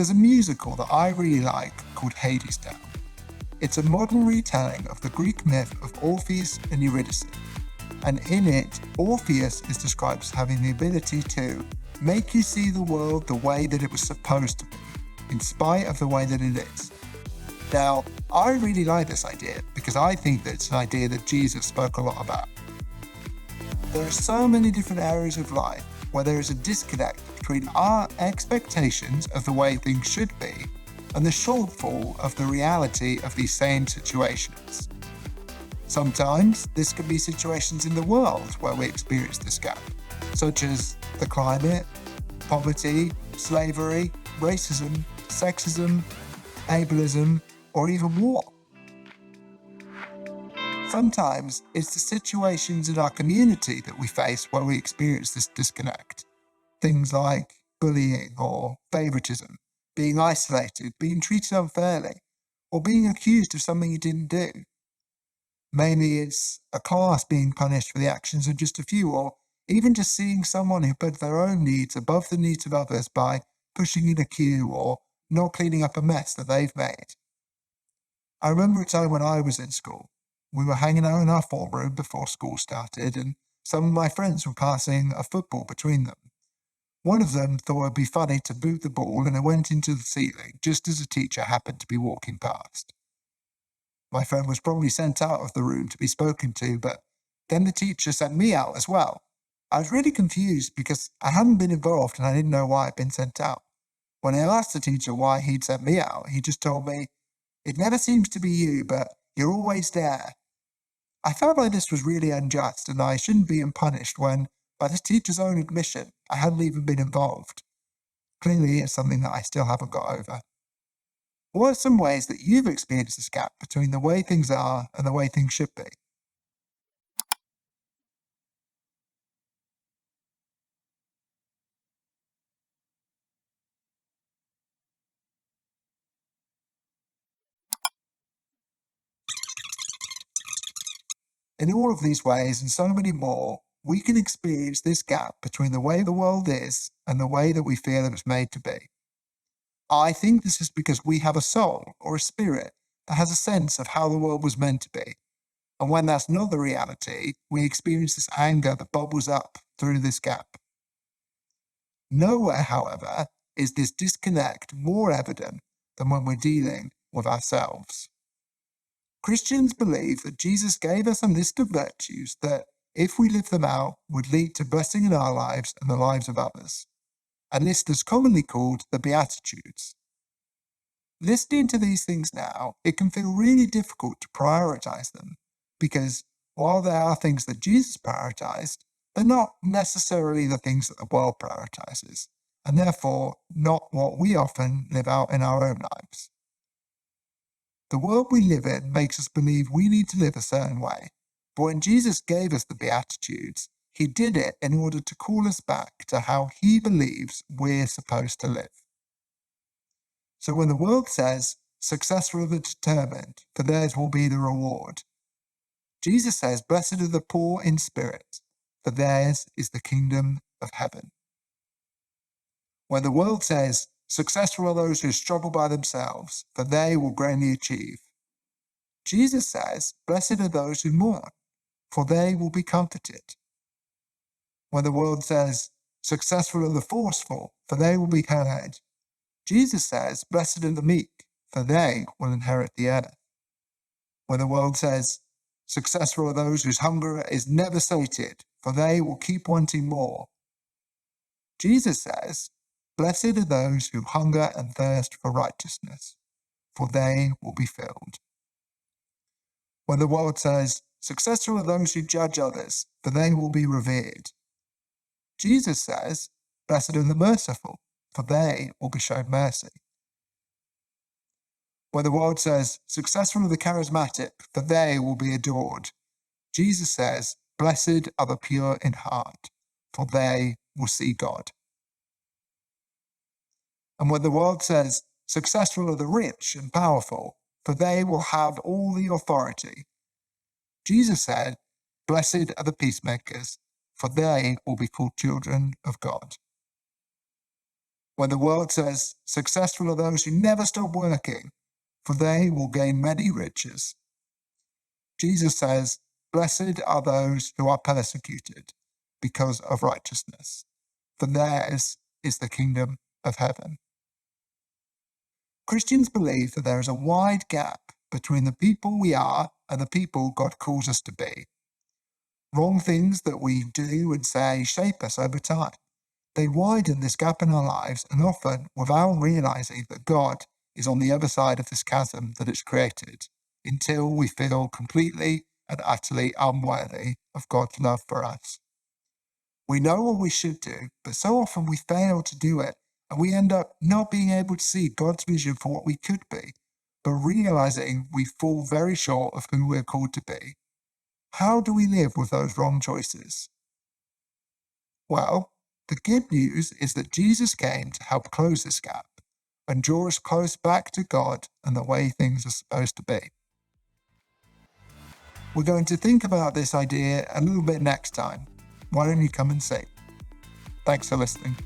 There's a musical that I really like called Hades Town. It's a modern retelling of the Greek myth of Orpheus and Eurydice, and in it, Orpheus is described as having the ability to make you see the world the way that it was supposed to be, in spite of the way that it is. Now, I really like this idea because I think that it's an idea that Jesus spoke a lot about. There are so many different areas of life where there is a disconnect between our expectations of the way things should be and the shortfall of the reality of these same situations. Sometimes this can be situations in the world where we experience this gap, such as the climate, poverty, slavery, racism, sexism, ableism, or even war. Sometimes it's the situations in our community that we face where we experience this disconnect. Things like bullying or favoritism, being isolated, being treated unfairly, or being accused of something you didn't do. Maybe it's a class being punished for the actions of just a few, or even just seeing someone who put their own needs above the needs of others by pushing in a queue or not cleaning up a mess that they've made. I remember a time when I was in school. We were hanging out in our form room before school started, and some of my friends were passing a football between them. One of them thought it'd be funny to boot the ball, and it went into the ceiling just as a teacher happened to be walking past. My friend was probably sent out of the room to be spoken to, but then the teacher sent me out as well. I was really confused because I hadn't been involved and I didn't know why I'd been sent out. When I asked the teacher why he'd sent me out, he just told me, "It never seems to be you, but you're always there." I felt like this was really unjust and I shouldn't be punished when, by the teacher's own admission, I hadn't even been involved. Clearly, it's something that I still haven't got over. What are some ways that you've experienced this gap between the way things are and the way things should be? In all of these ways and so many more, we can experience this gap between the way the world is and the way that we feel it was made to be. I think this is because we have a soul or a spirit that has a sense of how the world was meant to be. And when that's not the reality, we experience this anger that bubbles up through this gap. Nowhere, however, is this disconnect more evident than when we're dealing with ourselves. Christians believe that Jesus gave us a list of virtues that, if we live them out, would lead to blessing in our lives and the lives of others. A list that's commonly called the Beatitudes. Listening to these things now, it can feel really difficult to prioritize them, because while there are things that Jesus prioritized, they're not necessarily the things that the world prioritizes, and therefore not what we often live out in our own lives. The world we live in makes us believe we need to live a certain way, but when Jesus gave us the Beatitudes, he did it in order to call us back to how he believes we're supposed to live. So when the world says, "Successful are the determined, for theirs will be the reward," Jesus says, "Blessed are the poor in spirit, for theirs is the kingdom of heaven." When the world says, "Successful are those who struggle by themselves, for they will greatly achieve," Jesus says, "Blessed are those who mourn, for they will be comforted." When the world says, "Successful are the forceful, for they will be heard," Jesus says, "Blessed are the meek, for they will inherit the earth." When the world says, "Successful are those whose hunger is never sated, for they will keep wanting more," Jesus says, "Blessed are those who hunger and thirst for righteousness, for they will be filled." When the world says, "Successful are those who judge others, for they will be revered," Jesus says, "Blessed are the merciful, for they will be shown mercy." When the world says, "Successful are the charismatic, for they will be adored," Jesus says, "Blessed are the pure in heart, for they will see God." And when the world says, "Successful are the rich and powerful, for they will have all the authority," Jesus said, "Blessed are the peacemakers, for they will be called children of God." when the world says, "Successful are those who never stop working, for they will gain many riches." Jesus says, "Blessed are those who are persecuted because of righteousness, for theirs is the kingdom of heaven." Christians believe that there is a wide gap between the people we are and the people God calls us to be. Wrong things that we do and say shape us over time. They widen this gap in our lives, and often without realizing that God is on the other side of this chasm that it's created, until we feel completely and utterly unworthy of God's love for us. We know what we should do, but so often we fail to do it, and we end up not being able to see God's vision for what we could be, but realizing we fall very short of who we're called to be. How do we live with those wrong choices? Well, the good news is that Jesus came to help close this gap and draw us close back to God and the way things are supposed to be. We're going to think about this idea a little bit next time. Why don't you come and see? Thanks for listening.